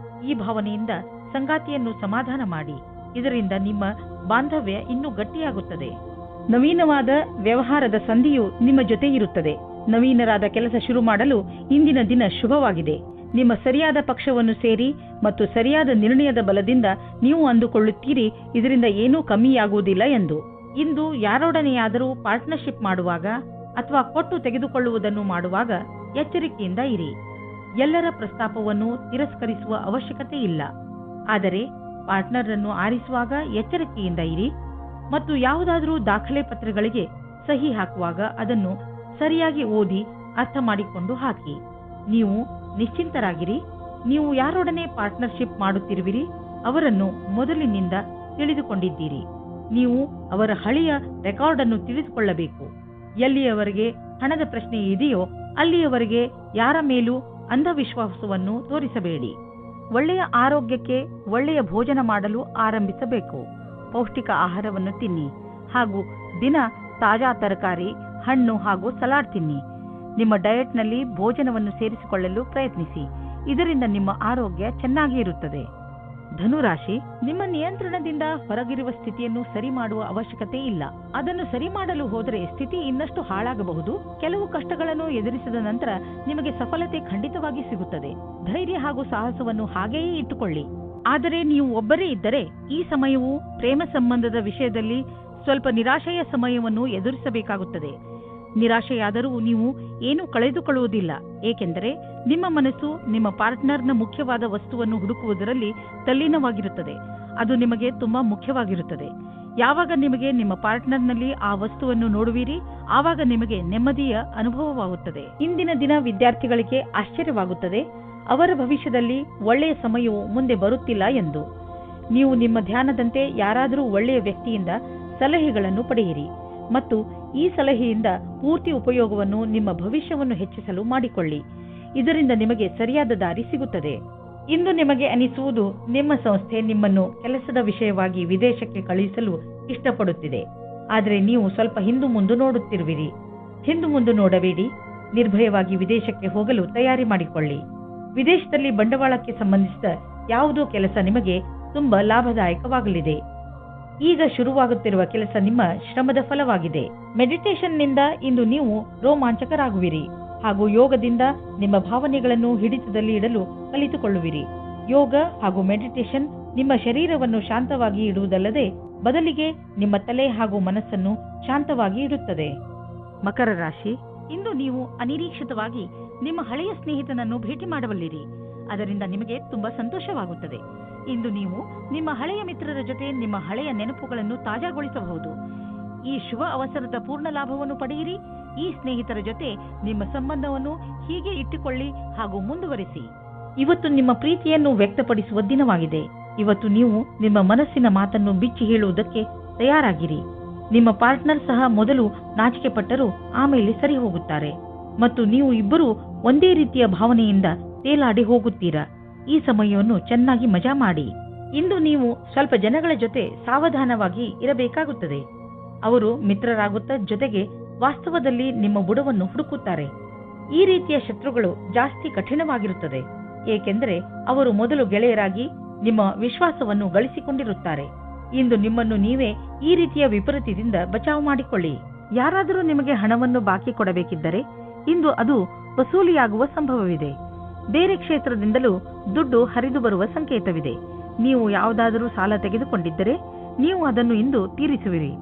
ಈ ಭಾವನೆಯಿಂದ ಸಂಗಾತಿಯನ್ನು ಸಮಾಧಾನ ಮಾಡಿ. ಇದರಿಂದ ನಿಮ್ಮ ಬಾಂಧವ್ಯ ಇನ್ನೂ ಗಟ್ಟಿಯಾಗುತ್ತದೆ. ನವೀನವಾದ ವ್ಯವಹಾರದ ಸಂಧಿಯು ನಿಮ್ಮ ಜೊತೆ ಇರುತ್ತದೆ. ನವೀನರಾದ ಕೆಲಸ ಶುರು ಮಾಡಲು ಇಂದಿನ ದಿನ ಶುಭವಾಗಿದೆ. ನಿಮ್ಮ ಸರಿಯಾದ ಪಕ್ಷವನ್ನು ಸೇರಿ ಮತ್ತು ಸರಿಯಾದ ನಿರ್ಣಯದ ಬಲದಿಂದ ನೀವು ಅಂದುಕೊಳ್ಳುತ್ತೀರಿ ಇದರಿಂದ ಏನೂ ಕಮ್ಮಿಯಾಗುವುದಿಲ್ಲ ಎಂದು. ಇಂದು ಯಾರೊಡನೆಯಾದರೂ ಪಾರ್ಟ್ನರ್ಶಿಪ್ ಮಾಡುವಾಗ ಅಥವಾ ಕೊಟ್ಟು ತೆಗೆದುಕೊಳ್ಳುವುದನ್ನು ಮಾಡುವಾಗ ಎಚ್ಚರಿಕೆಯಿಂದ ಇರಿ. ಎಲ್ಲರ ಪ್ರಸ್ತಾಪವನ್ನು ತಿರಸ್ಕರಿಸುವ ಅವಶ್ಯಕತೆ ಇಲ್ಲ, ಆದರೆ ಪಾರ್ಟ್ನರ್ ಅನ್ನು ಆರಿಸುವಾಗ ಎಚ್ಚರಿಕೆಯಿಂದ ಇರಿ ಮತ್ತು ಯಾವುದಾದರೂ ದಾಖಲೆ ಪತ್ರಗಳಿಗೆ ಸಹಿ ಹಾಕುವಾಗ ಅದನ್ನು ಸರಿಯಾಗಿ ಓದಿ ಅರ್ಥ ಮಾಡಿಕೊಂಡು ಹಾಕಿ. ನೀವು ನಿಶ್ಚಿಂತರಾಗಿರಿ. ನೀವು ಯಾರೊಡನೆ ಪಾರ್ಟ್ನರ್ಶಿಪ್ ಮಾಡುತ್ತಿರುವಿರಿ ಅವರನ್ನು ಮೊದಲಿನಿಂದ ತಿಳಿದುಕೊಂಡಿದ್ದೀರಿ. ನೀವು ಅವರ ಹಳೆಯ ರೆಕಾರ್ಡ್ ಅನ್ನು ತಿಳಿದುಕೊಳ್ಳಬೇಕು. ಎಲ್ಲಿಯವರೆಗೆ ಹಣದ ಪ್ರಶ್ನೆ ಇದೆಯೋ ಅಲ್ಲಿಯವರೆಗೆ ಯಾರ ಮೇಲೂ ಅಂಧವಿಶ್ವಾಸವನ್ನು ತೋರಿಸಬೇಡಿ. ಒಳ್ಳೆಯ ಆರೋಗ್ಯಕ್ಕೆ ಒಳ್ಳೆಯ ಭೋಜನ ಮಾಡಲು ಆರಂಭಿಸಬೇಕು. ಪೌಷ್ಟಿಕ ಆಹಾರವನ್ನು ತಿನ್ನಿ ಹಾಗೂ ದಿನ ತಾಜಾ ತರಕಾರಿ, ಹಣ್ಣು ಹಾಗೂ ಸಲಾಡ್ ತಿನ್ನಿ. ನಿಮ್ಮ ಡಯಟ್ನಲ್ಲಿ ಭೋಜನವನ್ನು ಸೇರಿಸಿಕೊಳ್ಳಲು ಪ್ರಯತ್ನಿಸಿ. ಇದರಿಂದ ನಿಮ್ಮ ಆರೋಗ್ಯ ಚೆನ್ನಾಗಿ ಇರುತ್ತದೆ. ಧನುರಾಶಿ, ನಿಮ್ಮ ನಿಯಂತ್ರಣದಿಂದ ಹೊರಗಿರುವ ಸ್ಥಿತಿಯನ್ನು ಸರಿ ಮಾಡುವ ಅವಶ್ಯಕತೆ ಇಲ್ಲ. ಅದನ್ನು ಸರಿ ಮಾಡಲು ಹೋದರೆ ಸ್ಥಿತಿ ಇನ್ನಷ್ಟು ಹಾಳಾಗಬಹುದು. ಕೆಲವು ಕಷ್ಟಗಳನ್ನು ಎದುರಿಸಿದ ನಂತರ ನಿಮಗೆ ಸಫಲತೆ ಖಂಡಿತವಾಗಿ ಸಿಗುತ್ತದೆ. ಧೈರ್ಯ ಹಾಗೂ ಸಾಹಸವನ್ನು ಹಾಗೆಯೇ ಇಟ್ಟುಕೊಳ್ಳಿ. ಆದರೆ ನೀವು ಒಬ್ಬರೇ ಇದ್ದರೆ ಈ ಸಮಯವು ಪ್ರೇಮ ಸಂಬಂಧದ ವಿಷಯದಲ್ಲಿ ಸ್ವಲ್ಪ ನಿರಾಶೆಯ ಸಮಯವನ್ನು ಎದುರಿಸಬೇಕಾಗುತ್ತದೆ. ನಿರಾಶೆಯಾದರೂ ನೀವು ಏನೂ ಕಳೆದುಕೊಳ್ಳುವುದಿಲ್ಲ, ಏಕೆಂದರೆ ನಿಮ್ಮ ಮನಸ್ಸು ನಿಮ್ಮ ಪಾರ್ಟ್ನರ್ನ ಮುಖ್ಯವಾದ ವಸ್ತುವನ್ನು ಹುಡುಕುವುದರಲ್ಲಿ ತಲ್ಲೀನವಾಗಿರುತ್ತದೆ. ಅದು ನಿಮಗೆ ತುಂಬಾ ಮುಖ್ಯವಾಗಿರುತ್ತದೆ. ಯಾವಾಗ ನಿಮಗೆ ನಿಮ್ಮ ಪಾರ್ಟ್ನರ್ನಲ್ಲಿ ಆ ವಸ್ತುವನ್ನು ನೋಡುವಿರಿ ಆವಾಗ ನಿಮಗೆ ನೆಮ್ಮದಿಯ ಅನುಭವವಾಗುತ್ತದೆ. ಇಂದಿನ ದಿನ ವಿದ್ಯಾರ್ಥಿಗಳಿಗೆ ಆಶ್ಚರ್ಯವಾಗುತ್ತದೆ ಅವರ ಭವಿಷ್ಯದಲ್ಲಿ ಒಳ್ಳೆಯ ಸಮಯವು ಮುಂದೆ ಬರುತ್ತಿಲ್ಲ ಎಂದು. ನೀವು ನಿಮ್ಮ ಧ್ಯಾನದಂತೆ ಯಾರಾದರೂ ಒಳ್ಳೆಯ ವ್ಯಕ್ತಿಯಿಂದ ಸಲಹೆಗಳನ್ನು ಪಡೆಯಿರಿ ಮತ್ತು ಈ ಸಲಹೆಯಿಂದ ಪೂರ್ತಿ ಉಪಯೋಗವನ್ನು ನಿಮ್ಮ ಭವಿಷ್ಯವನ್ನು ಹೆಚ್ಚಿಸಲು ಮಾಡಿಕೊಳ್ಳಿ. ಇದರಿಂದ ನಿಮಗೆ ಸರಿಯಾದ ದಾರಿ ಸಿಗುತ್ತದೆ. ಇಂದು ನಿಮಗೆ ಅನಿಸುವುದು ನಿಮ್ಮ ಸಂಸ್ಥೆ ನಿಮ್ಮನ್ನು ಕೆಲಸದ ವಿಷಯವಾಗಿ ವಿದೇಶಕ್ಕೆ ಕಳುಹಿಸಲು ಇಷ್ಟಪಡುತ್ತಿದೆ. ಆದರೆ ನೀವು ಸ್ವಲ್ಪ ಹಿಂದು ಮುಂದು ನೋಡುತ್ತಿರುವಿರಿ. ಹಿಂದು ಮುಂದು ನೋಡಬೇಡಿ. ನಿರ್ಭಯವಾಗಿ ವಿದೇಶಕ್ಕೆ ಹೋಗಲು ತಯಾರಿ ಮಾಡಿಕೊಳ್ಳಿ. ವಿದೇಶದಲ್ಲಿ ಬಂಡವಾಳಕ್ಕೆ ಸಂಬಂಧಿಸಿದ ಯಾವುದೋ ಕೆಲಸ ನಿಮಗೆ ತುಂಬಾ ಲಾಭದಾಯಕವಾಗಲಿದೆ. ಈಗ ಶುರುವಾಗುತ್ತಿರುವ ಕೆಲಸ ನಿಮ್ಮ ಶ್ರಮದ ಫಲವಾಗಿದೆ. ಮೆಡಿಟೇಷನ್ನಿಂದ ಇಂದು ನೀವು ರೋಮಾಂಚಕರಾಗುವಿರಿ ಹಾಗೂ ಯೋಗದಿಂದ ನಿಮ್ಮ ಭಾವನೆಗಳನ್ನು ಹಿಡಿತದಲ್ಲಿ ಇಡಲು ಕಲಿತುಕೊಳ್ಳುವಿರಿ. ಯೋಗ ಹಾಗೂ ಮೆಡಿಟೇಷನ್ ನಿಮ್ಮ ಶರೀರವನ್ನು ಶಾಂತವಾಗಿ ಇಡುವುದಲ್ಲದೆ ಬದಲಿಗೆ ನಿಮ್ಮ ತಲೆ ಹಾಗೂ ಮನಸ್ಸನ್ನು ಶಾಂತವಾಗಿ ಇಡುತ್ತದೆ. ಮಕರ ರಾಶಿ, ಇಂದು ನೀವು ಅನಿರೀಕ್ಷಿತವಾಗಿ ನಿಮ್ಮ ಹಳೆಯ ಸ್ನೇಹಿತನನ್ನು ಭೇಟಿ ಮಾಡಬಲ್ಲಿರಿ. ಅದರಿಂದ ನಿಮಗೆ ತುಂಬಾ ಸಂತೋಷವಾಗುತ್ತದೆ. ಇಂದು ನೀವು ನಿಮ್ಮ ಹಳೆಯ ಮಿತ್ರರ ಜೊತೆ ನಿಮ್ಮ ಹಳೆಯ ನೆನಪುಗಳನ್ನು ತಾಜಾಗೊಳಿಸಬಹುದು. ಈ ಶುಭ ಅವಸರದ ಪೂರ್ಣ ಲಾಭವನ್ನು ಪಡೆಯಿರಿ. ಈ ಸ್ನೇಹಿತರ ಜೊತೆ ನಿಮ್ಮ ಸಂಬಂಧವನ್ನು ಹೀಗೆ ಇಟ್ಟುಕೊಳ್ಳಿ ಹಾಗೂ ಮುಂದುವರಿಸಿ. ಇವತ್ತು ನಿಮ್ಮ ಪ್ರೀತಿಯನ್ನು ವ್ಯಕ್ತಪಡಿಸುವ ದಿನವಾಗಿದೆ. ಇವತ್ತು ನೀವು ನಿಮ್ಮ ಮನಸ್ಸಿನ ಮಾತನ್ನು ಬಿಚ್ಚಿ ಹೇಳುವುದಕ್ಕೆ ತಯಾರಾಗಿರಿ. ನಿಮ್ಮ ಪಾರ್ಟ್ನರ್ ಸಹ ಮೊದಲು ನಾಚಿಕೆ ಪಟ್ಟರೂ ಆಮೇಲೆ ಸರಿ ಹೋಗುತ್ತಾರೆ ಮತ್ತು ನೀವು ಇಬ್ಬರೂ ಒಂದೇ ರೀತಿಯ ಭಾವನೆಯಿಂದ ತೇಲಾಡಿ ಹೋಗುತ್ತೀರಾ. ಈ ಸಮಯವನ್ನು ಚೆನ್ನಾಗಿ ಮಜಾ ಮಾಡಿ. ಇಂದು ನೀವು ಸ್ವಲ್ಪ ಜನಗಳ ಜೊತೆ ಸಾವಧಾನವಾಗಿ ಇರಬೇಕಾಗುತ್ತದೆ. ಅವರು ಮಿತ್ರರಾಗುತ್ತಾ ಜೊತೆಗೆ ವಾಸ್ತವದಲ್ಲಿ ನಿಮ್ಮ ಬುಡವನ್ನು ಹುಡುಕುತ್ತಾರೆ. ಈ ರೀತಿಯ ಶತ್ರುಗಳು ಜಾಸ್ತಿ ಕಠಿಣವಾಗಿರುತ್ತದೆ, ಏಕೆಂದರೆ ಅವರು ಮೊದಲು ಗೆಳೆಯರಾಗಿ ನಿಮ್ಮ ವಿಶ್ವಾಸವನ್ನು ಗಳಿಸಿಕೊಂಡಿರುತ್ತಾರೆ. ಇಂದು ನಿಮ್ಮನ್ನು ನೀವೇ ಈ ರೀತಿಯ ವಿಪರೀತದಿಂದ ಬಚಾವ್ ಮಾಡಿಕೊಳ್ಳಿ. ಯಾರಾದರೂ ನಿಮಗೆ ಹಣವನ್ನು ಬಾಕಿ ಕೊಡಬೇಕಿದ್ದರೆ ಇಂದು ಅದು ವಸೂಲಿಯಾಗುವ ಸಂಭವವಿದೆ. ಬೇರೆ ಕ್ಷೇತ್ರದಿಂದಲೂ ದುಡ್ಡು ಹರಿದು ಬರುವ ಸಂಕೇತವಿದೆ. ನೀವು ಯಾವುದಾದರೂ ಸಾಲ ತೆಗೆದುಕೊಂಡಿದ್ದರೆ ನೀವು ಅದನ್ನು ಇಂದು ತೀರಿಸುವಿರಿ.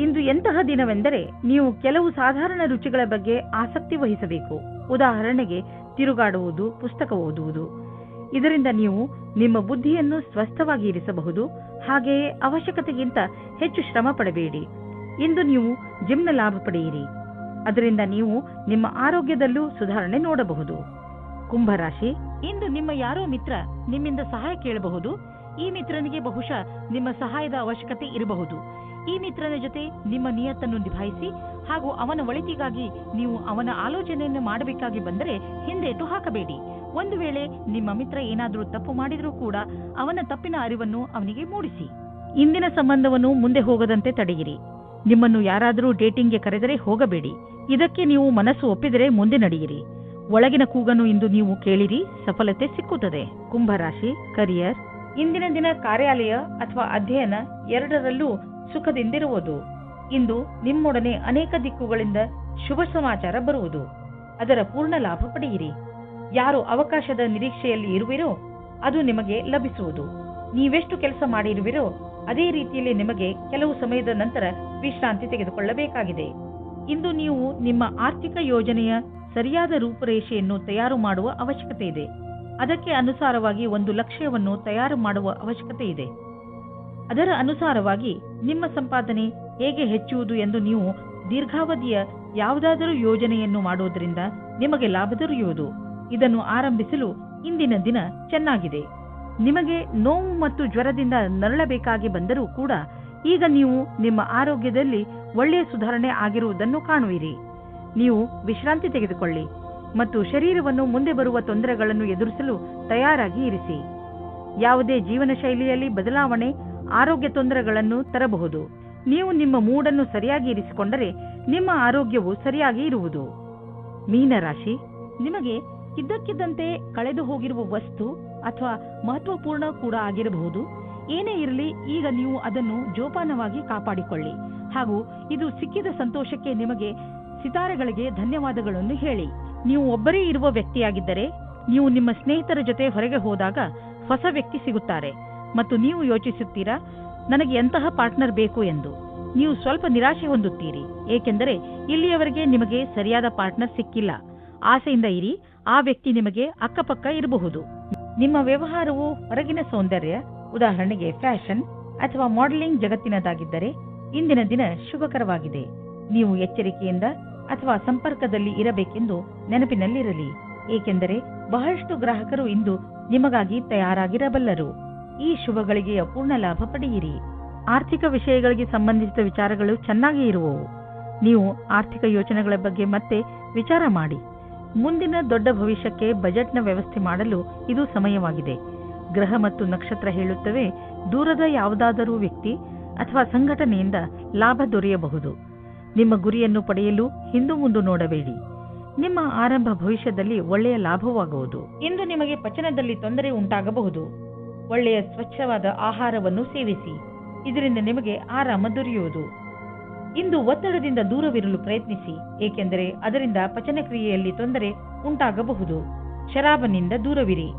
ಇಂದು ಎಂತಹ ದಿನವೆಂದರೆ ನೀವು ಕೆಲವು ಸಾಧಾರಣ ರುಚಿಗಳ ಬಗ್ಗೆ ಆಸಕ್ತಿ ವಹಿಸಬೇಕು. ಉದಾಹರಣೆಗೆ ತಿರುಗಾಡುವುದು, ಪುಸ್ತಕ ಓದುವುದು. ಇದರಿಂದ ನೀವು ನಿಮ್ಮ ಬುದ್ಧಿಯನ್ನು ಸ್ವಸ್ಥವಾಗಿ ಇರಿಸಬಹುದು. ಹಾಗೆಯೇ ಅವಶ್ಯಕತೆಗಿಂತ ಹೆಚ್ಚು ಶ್ರಮ ಪಡಬೇಡಿ. ಇಂದು ನೀವು ಜಿಮ್ನ ಲಾಭ ಪಡೆಯಿರಿ. ಅದರಿಂದ ನೀವು ನಿಮ್ಮ ಆರೋಗ್ಯದಲ್ಲೂ ಸುಧಾರಣೆ ನೋಡಬಹುದು. ಕುಂಭರಾಶಿ, ಇಂದು ನಿಮ್ಮ ಯಾರೋ ಮಿತ್ರ ನಿಮ್ಮಿಂದ ಸಹಾಯ ಕೇಳಬಹುದು. ಈ ಮಿತ್ರನಿಗೆ ಬಹುಶಃ ನಿಮ್ಮ ಸಹಾಯದ ಅವಶ್ಯಕತೆ ಇರಬಹುದು. ಈ ಮಿತ್ರನ ಜೊತೆ ನಿಮ್ಮ ನಿಯತ್ತನ್ನು ನಿಭಾಯಿಸಿ ಹಾಗೂ ಅವನ ಒಳಿತಿಗಾಗಿ ನೀವು ಅವನ ಆಲೋಚನೆಯನ್ನು ಮಾಡಬೇಕಾಗಿ ಬಂದರೆ ಹಿಂದೇಟು ಹಾಕಬೇಡಿ. ಒಂದು ವೇಳೆ ನಿಮ್ಮ ಮಿತ್ರ ಏನಾದರೂ ತಪ್ಪು ಮಾಡಿದರೂ ಕೂಡ ಅವನ ತಪ್ಪಿನ ಅರಿವನ್ನು ಅವನಿಗೆ ಮೂಡಿಸಿ. ಇಂದಿನ ಸಂಬಂಧವನ್ನು ಮುಂದೆ ಹೋಗದಂತೆ ತಡೆಯಿರಿ. ನಿಮ್ಮನ್ನು ಯಾರಾದರೂ ಡೇಟಿಂಗ್ಗೆ ಕರೆದರೆ ಹೋಗಬೇಡಿ. ಇದಕ್ಕೆ ನೀವು ಮನಸ್ಸು ಒಪ್ಪಿದರೆ ಮುಂದೆ ನಡೆಯಿರಿ. ಒಳಗಿನ ಕೂಗನ್ನು ಇಂದು ನೀವು ಕೇಳಿರಿ, ಸಫಲತೆ ಸಿಕ್ಕುತ್ತದೆ. ಕುಂಭರಾಶಿ, ಕರಿಯರ್. ಇಂದಿನ ದಿನ ಕಾರ್ಯಾಲಯ ಅಥವಾ ಅಧ್ಯಯನ ಎರಡರಲ್ಲೂ ಸುಖದಿಂದಿರುವುದು. ಇಂದು ನಿಮ್ಮೊಡನೆ ಅನೇಕ ದಿಕ್ಕುಗಳಿಂದ ಶುಭ ಸಮಾಚಾರ ಬರುವುದು. ಅದರ ಪೂರ್ಣ ಲಾಭ ಪಡೆಯಿರಿ. ಯಾರು ಅವಕಾಶದ ನಿರೀಕ್ಷೆಯಲ್ಲಿ ಇರುವಿರೋ ಅದು ನಿಮಗೆ ಲಭಿಸುವುದು. ನೀವೆಷ್ಟು ಕೆಲಸ ಮಾಡಿರುವಿರೋ ಅದೇ ರೀತಿಯಲ್ಲಿ ನಿಮಗೆ ಕೆಲವು ಸಮಯದ ನಂತರ ವಿಶ್ರಾಂತಿ ತೆಗೆದುಕೊಳ್ಳಬೇಕಾಗಿದೆ. ಇಂದು ನೀವು ನಿಮ್ಮ ಆರ್ಥಿಕ ಯೋಜನೆಯ ಸರಿಯಾದ ರೂಪುರೇಷೆಯನ್ನು ತಯಾರು ಮಾಡುವ ಅವಶ್ಯಕತೆ ಇದೆ. ಅದಕ್ಕೆ ಅನುಸಾರವಾಗಿ ಒಂದು ಲಕ್ಷ್ಯವನ್ನು ತಯಾರು ಮಾಡುವ ಅವಶ್ಯಕತೆ ಇದೆ. ಅದರ ಅನುಸಾರವಾಗಿ ನಿಮ್ಮ ಸಂಪಾದನೆ ಹೇಗೆ ಹೆಚ್ಚುವುದು ಎಂದು ನೀವು ದೀರ್ಘಾವಧಿಯ ಯಾವುದಾದರೂ ಯೋಜನೆಯನ್ನು ಮಾಡುವುದರಿಂದ ನಿಮಗೆ ಲಾಭ ದೊರೆಯುವುದು. ಇದನ್ನು ಆರಂಭಿಸಲು ಇಂದಿನ ದಿನ ಚೆನ್ನಾಗಿದೆ. ನಿಮಗೆ ನೋವು ಮತ್ತು ಜ್ವರದಿಂದ ನರಳಬೇಕಾಗಿ ಬಂದರೂ ಕೂಡ ಈಗ ನೀವು ನಿಮ್ಮ ಆರೋಗ್ಯದಲ್ಲಿ ಒಳ್ಳೆಯ ಸುಧಾರಣೆ ಆಗಿರುವುದನ್ನು ಕಾಣುವಿರಿ. ನೀವು ವಿಶ್ರಾಂತಿ ತೆಗೆದುಕೊಳ್ಳಿ ಮತ್ತು ಶರೀರವನ್ನು ಮುಂದೆ ಬರುವ ತೊಂದರೆಗಳನ್ನು ಎದುರಿಸಲು ತಯಾರಾಗಿ ಇರಿಸಿ. ಯಾವುದೇ ಜೀವನ ಶೈಲಿಯಲ್ಲಿ ಬದಲಾವಣೆ ಆರೋಗ್ಯ ತೊಂದರೆಗಳನ್ನು ತರಬಹುದು. ನೀವು ನಿಮ್ಮ ಮೂಡನ್ನು ಸರಿಯಾಗಿ ಇರಿಸಿಕೊಂಡರೆ ನಿಮ್ಮ ಆರೋಗ್ಯವು ಸರಿಯಾಗಿ ಇರುವುದು. ಮೀನರಾಶಿ, ನಿಮಗೆ ಇದ್ದಕ್ಕಿದ್ದಂತೆ ಕಳೆದು ಹೋಗಿರುವ ವಸ್ತು ಅಥವಾ ಮಹತ್ವಪೂರ್ಣ ಕೂಡ ಆಗಿರಬಹುದು. ಏನೇ ಇರಲಿ, ಈಗ ನೀವು ಅದನ್ನು ಜೋಪಾನವಾಗಿ ಕಾಪಾಡಿಕೊಳ್ಳಿ ಹಾಗೂ ಇದು ಸಿಕ್ಕಿದ ಸಂತೋಷಕ್ಕೆ ನಿಮಗೆ ಸಿತಾರೆಗಳಿಗೆ ಧನ್ಯವಾದಗಳನ್ನು ಹೇಳಿ. ನೀವು ಒಬ್ಬರೇ ಇರುವ ವ್ಯಕ್ತಿಯಾಗಿದ್ದರೆ ನೀವು ನಿಮ್ಮ ಸ್ನೇಹಿತರ ಜೊತೆ ಹೊರಗೆ ಹೋದಾಗ ಹೊಸ ವ್ಯಕ್ತಿ ಸಿಗುತ್ತಾರೆ ಮತ್ತು ನೀವು ಯೋಚಿಸುತ್ತೀರಾ, ನನಗೆ ಎಂತಹ ಪಾರ್ಟ್ನರ್ ಬೇಕು ಎಂದು. ನೀವು ಸ್ವಲ್ಪ ನಿರಾಶೆ ಹೊಂದುತ್ತೀರಿ, ಏಕೆಂದರೆ ಇಲ್ಲಿಯವರೆಗೆ ನಿಮಗೆ ಸರಿಯಾದ ಪಾರ್ಟ್ನರ್ ಸಿಕ್ಕಿಲ್ಲ. ಆಸೆಯಿಂದ ಇರಿ, ಆ ವ್ಯಕ್ತಿ ನಿಮಗೆ ಅಕ್ಕಪಕ್ಕ ಇರಬಹುದು. ನಿಮ್ಮ ವ್ಯವಹಾರವು ಹೊರಗಿನ ಸೌಂದರ್ಯ, ಉದಾಹರಣೆಗೆ ಫ್ಯಾಷನ್ ಅಥವಾ ಮಾಡೆಲಿಂಗ್ ಜಗತ್ತಿನದಾಗಿದ್ದರೆ ಇಂದಿನ ದಿನ ಶುಭಕರವಾಗಿದೆ. ನೀವು ಎಚ್ಚರಿಕೆಯಿಂದ ಅಥವಾ ಸಂಪರ್ಕದಲ್ಲಿ ಇರಬೇಕೆಂದು ನೆನಪಿನಲ್ಲಿರಲಿ, ಏಕೆಂದರೆ ಬಹಳಷ್ಟು ಗ್ರಾಹಕರು ಇಂದು ನಿಮಗಾಗಿ ತಯಾರಾಗಿರಬಲ್ಲರು. ಈ ಶುಭಗಳಿಗೆಯ ಪೂರ್ಣ ಲಾಭ ಪಡೆಯಿರಿ. ಆರ್ಥಿಕ ವಿಷಯಗಳಿಗೆ ಸಂಬಂಧಿಸಿದ ವಿಚಾರಗಳು ಚೆನ್ನಾಗಿ ಇರುವವು. ನೀವು ಆರ್ಥಿಕ ಯೋಜನೆಗಳ ಬಗ್ಗೆ ಮತ್ತೆ ವಿಚಾರ ಮಾಡಿ. ಮುಂದಿನ ದೊಡ್ಡ ಭವಿಷ್ಯಕ್ಕೆ ಬಜೆಟ್ನ ವ್ಯವಸ್ಥೆ ಮಾಡಲು ಇದು ಸಮಯವಾಗಿದೆ. ಗ್ರಹ ಮತ್ತು ನಕ್ಷತ್ರ ಹೇಳುತ್ತವೆ, ದೂರದ ಯಾವುದಾದರೂ ವ್ಯಕ್ತಿ ಅಥವಾ ಸಂಘಟನೆಯಿಂದ ಲಾಭ ದೊರೆಯಬಹುದು. ನಿಮ್ಮ ಗುರಿಯನ್ನು ಪಡೆಯಲು ಹಿಂದು ಮುಂದು ನೋಡಬೇಡಿ. ನಿಮ್ಮ ಆರಂಭ ಭವಿಷ್ಯದಲ್ಲಿ ಒಳ್ಳೆಯ ಲಾಭವಾಗುವುದು. ಇಂದು ನಿಮಗೆ ಪಚನದಲ್ಲಿ ತೊಂದರೆ ಉಂಟಾಗಬಹುದು. ಒಳ್ಳೆಯ ಸ್ವಚ್ಛವಾದ ಆಹಾರವನ್ನು ಸೇವಿಸಿ, ಇದರಿಂದ ನಿಮಗೆ ಆರಾಮ ದೊರೆಯುವುದು. ಇಂದು ಒತ್ತಡದಿಂದ ದೂರವಿರಲು ಪ್ರಯತ್ನಿಸಿ, ಏಕೆಂದರೆ ಅದರಿಂದ ಪಚನಕ್ರಿಯೆಯಲ್ಲಿ ತೊಂದರೆ ಉಂಟಾಗಬಹುದು. ಶರಾಬನಿಂದ ದೂರವಿರಿ.